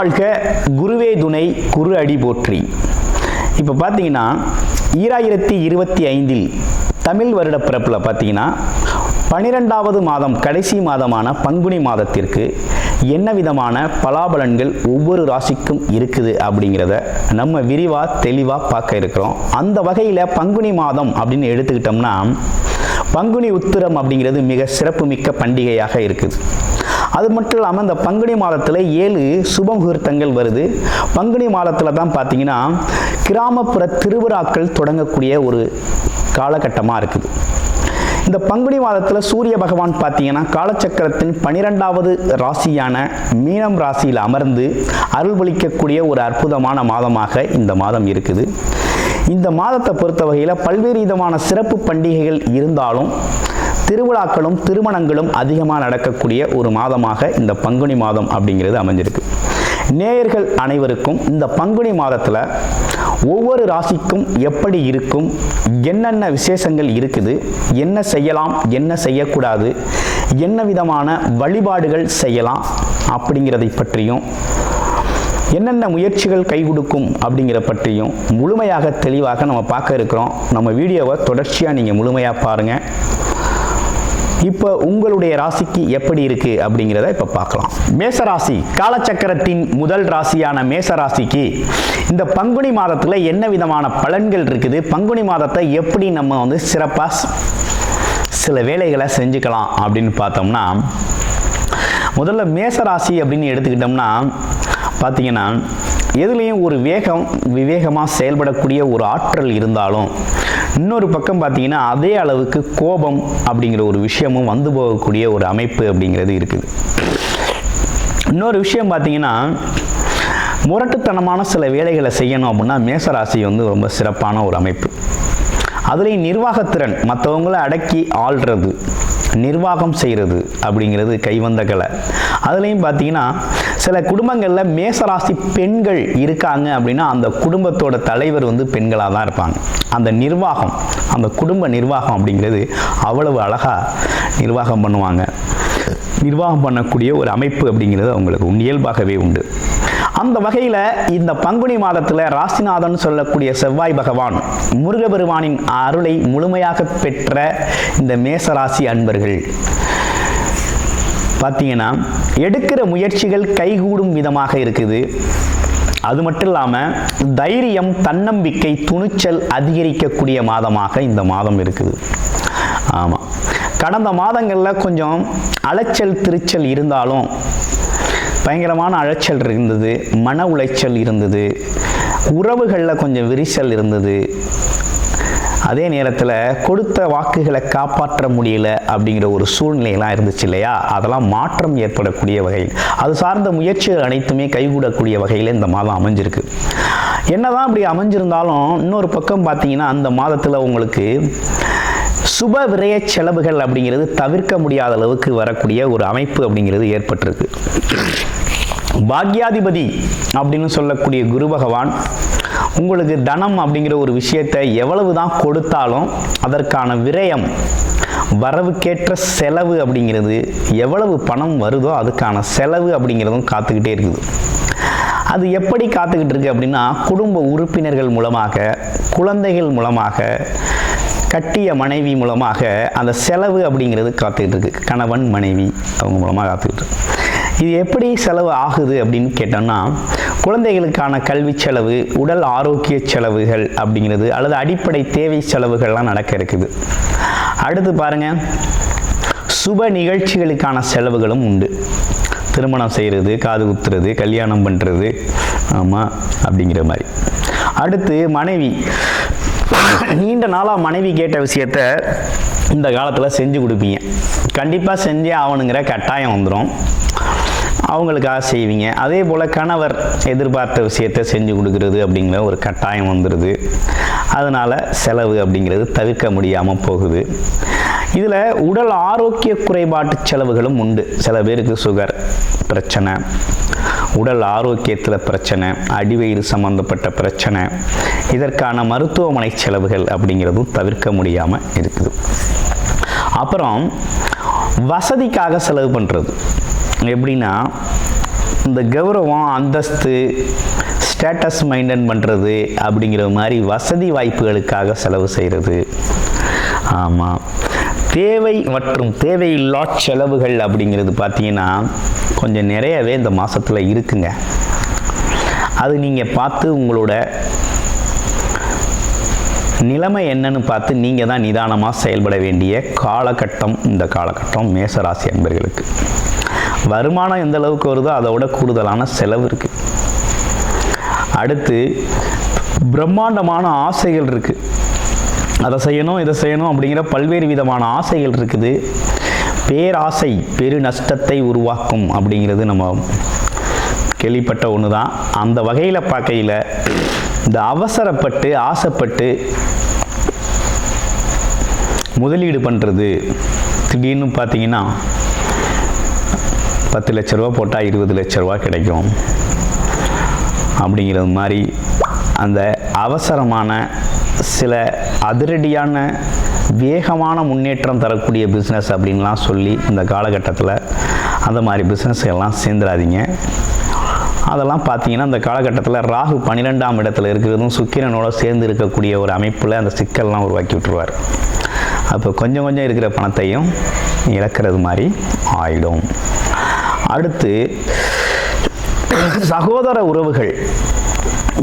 வாழ்க குருவே துணை குரு அடி போற்றி. இப்போ பார்த்தீங்கன்னா 2025 தமிழ் வருட பிறப்பில் பார்த்தீங்கன்னா 12வது மாதம் கடைசி மாதமான பங்குனி மாதத்திற்கு என்ன விதமான பலாபலன்கள் ஒவ்வொரு ராசிக்கும் இருக்குது அப்படிங்கிறத நம்ம விரிவாக தெளிவாக பார்க்க இருக்கிறோம். அந்த வகையில் பங்குனி மாதம் அப்படின்னு எடுத்துக்கிட்டோம்னா பங்குனி உத்திரம் அப்படிங்கிறது மிக சிறப்புமிக்க பண்டிகையாக இருக்குது. அது மட்டும் இல்லாமல் இந்த பங்குனி மாதத்தில் 7 சுப முகூர்த்தங்கள் வருது. பங்குனி மாதத்தில் தான் பார்த்தீங்கன்னா கிராமப்புற திருவிழாக்கள் தொடங்கக்கூடிய ஒரு காலகட்டமாக இருக்குது. இந்த பங்குனி மாதத்தில் சூரிய பகவான் பார்த்தீங்கன்னா காலச்சக்கரத்தின் 12வது ராசியான மீனம் ராசியில் அமர்ந்து அருள்பளிக்கக்கூடிய ஒரு அற்புதமான மாதமாக இந்த மாதம் இருக்குது. இந்த மாதத்தை பொறுத்த வகையில் பல்வேறு விதமான சிறப்பு பண்டிகைகள் இருந்தாலும் திருவிழாக்களும் திருமணங்களும் அதிகமாக நடக்கக்கூடிய ஒரு மாதமாக இந்த பங்குனி மாதம் அப்படிங்கிறது அமைஞ்சிருக்கு. நேயர்கள் அனைவருக்கும் இந்த பங்குனி மாதத்தில் ஒவ்வொரு ராசிக்கும் எப்படி இருக்கும், என்னென்ன விசேஷங்கள் இருக்குது, என்ன செய்யலாம் என்ன செய்யக்கூடாது, என்ன விதமான வழிபாடுகள் செய்யலாம் அப்படிங்கிறதை பற்றியும் என்னென்ன முயற்சிகள் கை கொடுக்கும் அப்படிங்கிற பற்றியும் முழுமையாக தெளிவாக நம்ம பார்க்க இருக்கிறோம். நம்ம வீடியோவை தொடர்ச்சியாக நீங்கள் முழுமையாக பாருங்கள். இப்போ உங்களுடைய ராசிக்கு எப்படி இருக்கு அப்படிங்கிறத இப்போ பார்க்கலாம். மேசராசி காலச்சக்கரத்தின் முதல் ராசியான மேசராசிக்கு இந்த பங்குனி மாதத்தில் என்ன விதமான பலன்கள் இருக்குது, பங்குனி மாதத்தை எப்படி நம்ம சிறப்பாக சில வேலைகளை செஞ்சுக்கலாம் அப்படின்னு பார்த்தோம்னா, முதல்ல மேசராசி அப்படின்னு எடுத்துக்கிட்டோம்னா பார்த்தீங்கன்னா எதுலேயும் ஒரு விவேகமாக செயல்படக்கூடிய ஒரு ஆற்றல் இருந்தாலும் இன்னொரு பக்கம் பார்த்தீங்கன்னா அதே அளவுக்கு கோபம் அப்படிங்கிற ஒரு விஷயமும் வந்து போகக்கூடிய ஒரு அமைப்பு அப்படிங்கிறது இருக்குது. இன்னொரு விஷயம் பார்த்தீங்கன்னா முரட்டுத்தனமான சில வேலைகளை செய்யணும் அப்படின்னா மேசராசி ரொம்ப சிறப்பான ஒரு அமைப்பு. அதுலேயும் நிர்வாகத்திறன், மற்றவங்களை அடக்கி ஆள்றது, நிர்வாகம் செய்கிறது அப்படிங்கிறது கைவந்த கலை. அதுலேயும் பார்த்தீங்கன்னா சில குடும்பங்களில் மேசராசி பெண்கள் இருக்காங்க அப்படின்னா அந்த குடும்பத்தோட தலைவர் பெண்களாக தான் இருப்பாங்க. அந்த நிர்வாகம், அந்த குடும்ப நிர்வாகம் அப்படிங்கிறது அவ்வளவு அழகாக நிர்வாகம் பண்ணுவாங்க. நிர்வாகம் பண்ணக்கூடிய ஒரு அமைப்பு அப்படிங்கிறது அவங்களுக்கு இயல்பாகவே உண்டு. அந்த வகையில் இந்த பங்குனி மாதத்தில் ராசிநாதன் சொல்லக்கூடிய செவ்வாய் பகவான் முருகபெருமானின் அருளை முழுமையாக பெற்ற இந்த மேசராசி அன்பர்கள் பார்த்தீங்கன்னா எடுக்கிற முயற்சிகள் கைகூடும் விதமாக இருக்குது. அது மட்டும் இல்லாமல் தைரியம், தன்னம்பிக்கை, துணிச்சல் அதிகரிக்கக்கூடிய மாதமாக இந்த மாதம் இருக்குது. ஆமாம், கடந்த மாதங்களில் கொஞ்சம் அலைச்சல் திருச்சல் இருந்தாலும் பயங்கரமான அலைச்சல் இருந்தது, மன உளைச்சல் இருந்தது, உறவுகளில் கொஞ்சம் விரிசல் இருந்தது. அதே நேரத்தில் கொடுத்த வாக்குகளை காப்பாற்ற முடியல அப்படிங்கிற ஒரு சூழ்நிலையெல்லாம் இருந்துச்சு இல்லையா, அதெல்லாம் மாற்றம் ஏற்படக்கூடிய வகையில் அது சார்ந்த முயற்சிகள் அனைத்துமே கைகூடக்கூடிய வகையில் இந்த மாதம் அமைஞ்சிருக்கு. என்னதான் அப்படி அமைஞ்சிருந்தாலும் இன்னொரு பக்கம் பார்த்தீங்கன்னா அந்த மாதத்தில் உங்களுக்கு சுப விரய செலவுகள் அப்படிங்கிறது தவிர்க்க முடியாத அளவுக்கு வரக்கூடிய ஒரு அமைப்பு அப்படிங்கிறது ஏற்பட்டிருக்கு. பாக்யாதிபதி அப்படின்னு சொல்லக்கூடிய குரு பகவான் உங்களுக்கு தனம் அப்படிங்கிற ஒரு விஷயத்தை எவ்வளவு தான் கொடுத்தாலும் அதற்கான விரயம், வரவுக்கேற்ற செலவு அப்படிங்கிறது எவ்வளவு பணம் வருதோ அதுக்கான செலவு அப்படிங்கிறதும் காத்துக்கிட்டே இருக்குது. அது எப்படி காத்துக்கிட்டு இருக்கு அப்படின்னா குடும்ப உறுப்பினர்கள் மூலமாக, குழந்தைகள் மூலமாக, கட்டிய மனைவி மூலமாக அந்த செலவு அப்படிங்கிறது காத்துக்கிட்டு இருக்கு. கணவன் மனைவி அவங்க மூலமாக காத்துக்கிட்டு இருக்கு. இது எப்படி செலவு ஆகுது அப்படின்னு கேட்டோம்னா குழந்தைகளுக்கான கல்வி செலவு, உடல் ஆரோக்கிய செலவுகள் அப்படிங்கிறது அல்லது அடிப்படை தேவை செலவுகள்லாம் நடக்க இருக்குது. அடுத்து பாருங்க, சுப நிகழ்ச்சிகளுக்கான செலவுகளும் உண்டு. திருமணம் செய்கிறது, காது குத்துறது, கல்யாணம் பண்ணுறது, ஆமாம் அப்படிங்கிற மாதிரி. அடுத்து மனைவி, நீண்ட நாளாக மனைவி கேட்ட விஷயத்த இந்த காலத்தில் செஞ்சு கொடுப்பீங்க. கண்டிப்பாக செஞ்சே ஆகணுங்கிற கட்டாயம் வந்துடும், அவங்களுக்காக செய்வீங்க. அதே போல் கணவர் எதிர்பார்த்த விஷயத்தை செஞ்சு கொடுக்கறது அப்படிங்கிற ஒரு கட்டாயம் வந்துடுது. அதனால் செலவு அப்படிங்கிறது தவிர்க்க முடியாமல் போகுது. இதில் உடல் ஆரோக்கிய குறைபாட்டு செலவுகளும் உண்டு. சில பேருக்கு சுகர் பிரச்சனை, உடல் ஆரோக்கியத்தில் பிரச்சனை, அடிவயிறு சம்பந்தப்பட்ட பிரச்சனை, இதற்கான மருத்துவமனை செலவுகள் அப்படிங்கிறதும் தவிர்க்க முடியாமல் இருக்குது. அப்புறம் வசதிக்காக செலவு பண்ணுறது எப்படின்னா இந்த கௌரவம், அந்தஸ்து, ஸ்டேட்டஸ் மெயின்டைன் பண்ணுறது அப்படிங்கிற மாதிரி வசதி வாய்ப்புகளுக்காக செலவு செய்கிறது. ஆமாம், தேவை மற்றும் தேவையில்லா செலவுகள் அப்படிங்கிறது பார்த்தீங்கன்னா கொஞ்சம் நிறையவே இந்த மாதத்தில் இருக்குங்க. அது நீங்கள் பார்த்து உங்களோட நிலைமை என்னன்னு பார்த்து நீங்கள் தான் நிதானமாக செயல்பட வேண்டிய காலகட்டம் இந்த காலகட்டம் மேசராசி அன்பர்களுக்கு. வருமானம் எந்த அளவுக்கு வருதோ அதை விட கூடுதலான செலவு இருக்குது. அடுத்து பிரம்மாண்டமான ஆசைகள் இருக்குது. அதை செய்யணும் இதை செய்யணும் அப்படிங்கிற பல்வேறு விதமான ஆசைகள் இருக்குது. பேராசை பெரு நஷ்டத்தை உருவாக்கும் அப்படிங்கிறது நம்ம கேள்விப்பட்ட ஒன்று தான். அந்த வகையில் பார்க்கையில் இந்த அவசரப்பட்டு ஆசைப்பட்டு முதலீடு பண்ணுறது, திடீர்னு பார்த்தீங்கன்னா 10 லட்ச ரூபா போட்டால் 20 லட்ச ரூபா கிடைக்கும் அப்படிங்கிறது மாதிரி அந்த அவசரமான சில அதிரடியான வேகமான முன்னேற்றம் தரக்கூடிய பிஸ்னஸ் அப்படின்லாம் சொல்லி இந்த காலகட்டத்தில் அந்த மாதிரி பிஸ்னஸ் எல்லாம் சேர்ந்துடாதீங்க. அதெல்லாம் பார்த்தீங்கன்னா இந்த காலகட்டத்தில் ராகு 12ஆம் இடத்துல இருக்கிறதும் சுக்கிரனோட சேர்ந்து இருக்கக்கூடிய ஒரு அமைப்பில் அந்த சிக்கல்லாம் உருவாக்கி விட்டுருவார். அப்போ கொஞ்சம் கொஞ்சம் இருக்கிற பணத்தையும் இழக்கிறது மாதிரி ஆயிடும். அடுத்து சகோதர உறவுகள்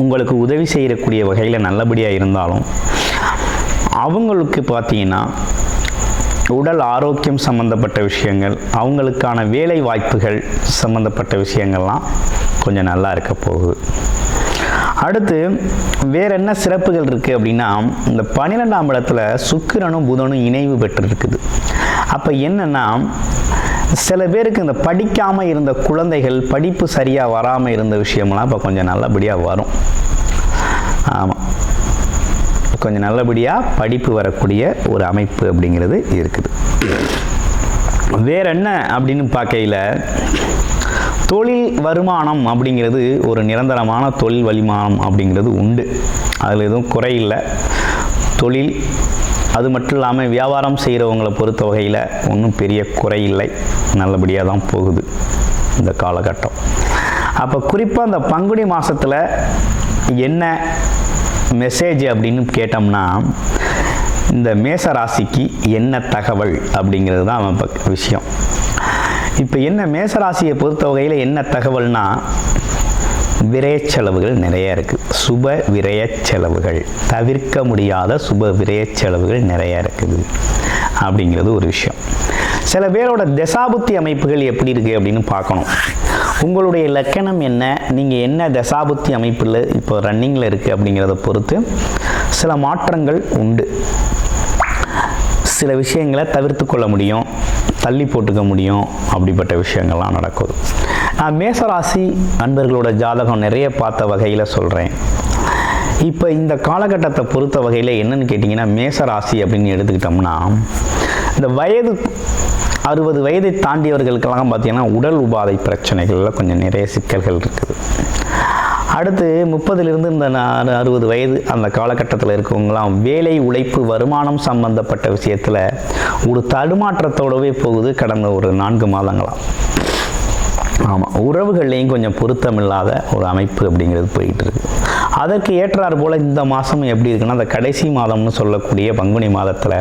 உங்களுக்கு உதவி செய்யக்கூடிய வகையில் நல்லபடியாக இருந்தாலும் அவங்களுக்கு பார்த்தீங்கன்னா உடல் ஆரோக்கியம் சம்பந்தப்பட்ட விஷயங்கள், அவங்களுக்கான வேலை வாய்ப்புகள் சம்பந்தப்பட்ட விஷயங்கள்லாம் கொஞ்சம் நல்லா இருக்க போகுது. அடுத்து வேற என்ன சிறப்புகள் இருக்குது அப்படின்னா, இந்த 12ஆம் இடத்துல சுக்கிரனும் புதனும் இணைவு பெற்று இருக்குது. அப்போ என்னன்னா, சில பேருக்கு இந்த படிக்காமல் இருந்த குழந்தைகள் படிப்பு சரியாக வராமல் இருந்த விஷயம்லாம் இப்போ கொஞ்சம் நல்லபடியாக வரும். ஆமாம், கொஞ்சம் நல்லபடியாக படிப்பு வரக்கூடிய ஒரு அமைப்பு அப்படிங்கிறது இருக்குது. வேற என்ன அப்படின்னு பார்க்கையில் தொழில் வருமானம் அப்படிங்கிறது ஒரு நிரந்தரமான தொழில் வருமானம் அப்படிங்கிறது உண்டு. அதில் எதுவும் குறையில்லை. தொழில் அது மட்டும் இல்லாமல் வியாபாரம் செய்கிறவங்களை பொறுத்த வகையில் ஒன்றும் பெரிய குறையில்லை, நல்லபடியாக தான் போகுது இந்த காலகட்டம். அப்போ குறிப்பாக இந்த பங்குனி மாதத்தில் என்ன மெசேஜ் அப்படின்னு கேட்டோம்னா, இந்த மேச ராசிக்கு என்ன தகவல் அப்படிங்கிறது தான் நம்ம விஷயம். இப்போ என்ன மேசராசியை பொறுத்த வகையில் என்ன தகவல்னா, விரய செலவுகள் நிறைய இருக்குது. சுப விரய செலவுகள், தவிர்க்க முடியாத சுப விரய செலவுகள் நிறைய இருக்குது அப்படிங்கிறது ஒரு விஷயம். சில பேரோட தசாபுத்தி அமைப்புகள் எப்படி இருக்குது அப்படின்னு பார்க்கணும். உங்களுடைய லக்கணம் என்ன, நீங்கள் என்ன தசாபுத்தி அமைப்பில் இப்போ ரன்னிங்கில் இருக்குது அப்படிங்கிறத பொறுத்து சில மாற்றங்கள் உண்டு. சில விஷயங்களை தவிர்த்து கொள்ள முடியும், தள்ளி போட்டுக்க முடியும், அப்படிப்பட்ட விஷயங்கள்லாம் நடக்குது. நான் மேசராசி அன்பர்களோட ஜாதகம் நிறைய பார்த்த வகையில் சொல்கிறேன். இப்போ இந்த காலகட்டத்தை பொறுத்த வகையில் என்னன்னு கேட்டிங்கன்னா, மேசராசி அப்படின்னு எடுத்துக்கிட்டோம்னா, இந்த வயது 60 வயதை தாண்டியவர்களுக்கெல்லாம் பார்த்திங்கன்னா உடல் உபாதை பிரச்சனைகளில் கொஞ்சம் நிறைய சிக்கல்கள் இருக்குது. அடுத்து 30லிருந்து இந்த 60 வயது அந்த காலகட்டத்தில் இருக்கவங்களாம் வேலை, உழைப்பு, வருமானம் சம்பந்தப்பட்ட விஷயத்தில் ஒரு தடுமாற்றத்தோடவே போகுது கடந்த ஒரு 4 மாதங்களாக. ஆமாம், உறவுகள்லேயும் கொஞ்சம் பொருத்தமில்லாத ஒரு அமைப்பு அப்படிங்கிறது போயிட்டு இருக்கு. அதற்கு ஏற்றாறு போல் இந்த மாதம் எப்படி இருக்குன்னா, அந்த கடைசி மாதம்னு சொல்லக்கூடிய பங்குனி மாதத்தில்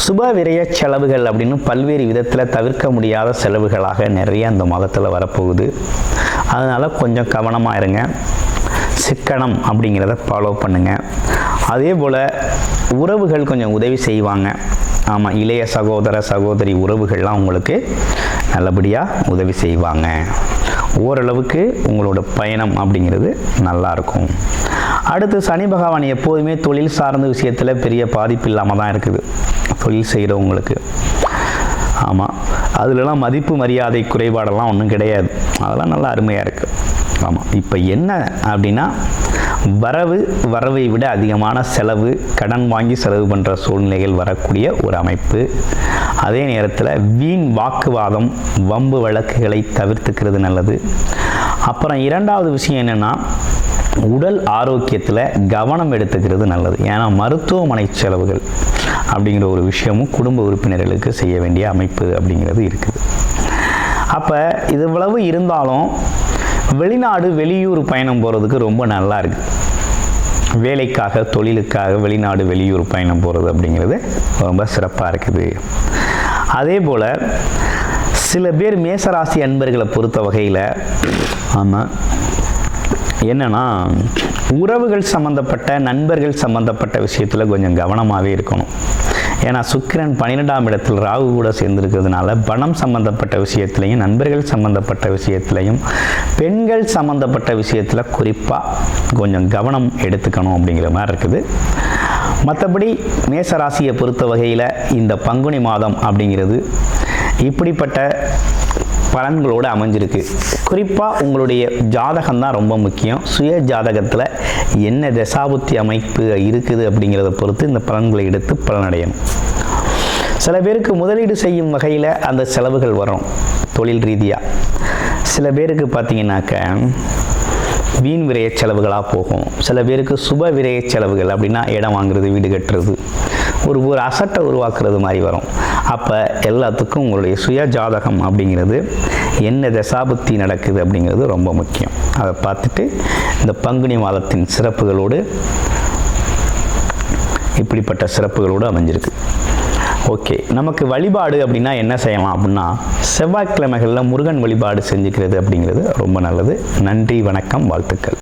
சுப விரய செலவுகள் அப்படின்னு பல்வேறு விதத்தில் தவிர்க்க முடியாத செலவுகளாக நிறைய அந்த மாதத்தில் வரப்போகுது. அதனால் கொஞ்சம் கவனமாக இருங்க, சிக்கனம் அப்படிங்கிறத ஃபாலோ பண்ணுங்கள். அதே போல் உறவுகள் கொஞ்சம் உதவி செய்வாங்க. ஆமாம், இளைய சகோதர சகோதரி உறவுகள்லாம் உங்களுக்கு நல்லபடியாக உதவி செய்வாங்க. ஓரளவுக்கு உங்களோட பயணம் அப்படிங்கிறது நல்லாயிருக்கும். அடுத்து சனி பகவான் எப்போதுமே தொழில் சார்ந்த விஷயத்தில் பெரிய பாதிப்பு இல்லாமல் தான் இருக்குது தொழில் செய்கிறவங்களுக்கு. ஆமாம், அதுலலாம் மதிப்பு மரியாதை குறைபாடெல்லாம் ஒன்றும் கிடையாது, அதெல்லாம் நல்லா அருமையாக இருக்குது. ஆமாம், இப்போ என்ன அப்படின்னா, வரவை விட அதிகமான செலவு, கடன் வாங்கி செலவு பண்ணுற சூழ்நிலைகள் வரக்கூடிய ஒரு அமைப்பு. அதே நேரத்தில் வீண் வாக்குவாதம், வம்பு வழக்குகளை தவிர்த்துக்கிறது நல்லது. அப்புறம் இரண்டாவது விஷயம் என்னென்னா, உடல் ஆரோக்கியத்தில் கவனம் எடுத்துக்கிறது நல்லது. ஏன்னா மருத்துவமனை செலவுகள் அப்படிங்கிற ஒரு விஷயமும் குடும்ப உறுப்பினர்களுக்கு செய்ய வேண்டிய அமைப்பு அப்படிங்கிறது இருக்குது. அப்போ இது இவ்வளவு இருந்தாலும் வெளிநாடு வெளியூர் பயணம் போகிறதுக்கு ரொம்ப நல்லா இருக்குது. வேலைக்காக தொழிலுக்காக வெளிநாடு வெளியூர் பயணம் போகிறது அப்படிங்கிறது ரொம்ப சிறப்பாக இருக்குது. அதே போல் சில பேர் மேசராசி அன்பர்களை பொறுத்த வகையில் ஆமாம் என்னன்னா உறவுகள் சம்மந்தப்பட்ட நண்பர்கள் சம்மந்தப்பட்ட விஷயத்தில் கொஞ்சம் கவனமாகவே இருக்கணும். ஏன்னா சுக்கிரன் 12ஆம் இடத்தில் ராகு கூட சேர்ந்துருக்கிறதுனால பணம் சம்மந்தப்பட்ட விஷயத்துலையும் நண்பர்கள் சம்மந்தப்பட்ட விஷயத்துலையும் பெண்கள் சம்மந்தப்பட்ட விஷயத்தில் குறிப்பாக கொஞ்சம் கவனம் எடுத்துக்கணும் அப்படிங்கிற மாதிரி இருக்குது. மற்றபடி மேசராசியை பொறுத்த வகையில் இந்த பங்குனி மாதம் அப்படிங்கிறது இப்படிப்பட்ட பலன்களோடு அமைஞ்சிருக்கு. குறிப்பாக உங்களுடைய ஜாதகம் தான் ரொம்ப முக்கியம். சுய ஜாதகத்தில் என்ன தசாபுத்தி அமைப்பு இருக்குது அப்படிங்கிறத பொறுத்து இந்த பலன்களை எடுத்து பலனடையணும். சில பேருக்கு முதலீடு செய்யும் வகையில் அந்த செலவுகள் வரும் தொழில் ரீதியாக. சில பேருக்கு பார்த்தீங்கன்னாக்க வீண் விரைய செலவுகளாக போகும். சில பேருக்கு சுப விரைய செலவுகள் அப்படின்னா இடம் வாங்குறது, வீடு கட்டுறது, ஒரு அசட்டை உருவாக்குறது மாதிரி வரும். அப்போ எல்லாத்துக்கும் உங்களுடைய சுய ஜாதகம் அப்படிங்கிறது என்ன தசாபுத்தி நடக்குது அப்படிங்கிறது ரொம்ப முக்கியம். அதை பார்த்துட்டு இந்த பங்குனி மாதத்தின் சிறப்புகளோடு இப்படிப்பட்ட சிறப்புகளோடு அமைஞ்சிருக்கு. ஓகே, நமக்கு வழிபாடு அப்படின்னா என்ன செய்யலாம் அப்படின்னா செவ்வாய்க்கிழமைகளில் முருகன் வழிபாடு செஞ்சுக்கிறது அப்படிங்கிறது ரொம்ப நல்லது. நன்றி, வணக்கம், வாழ்த்துக்கள்.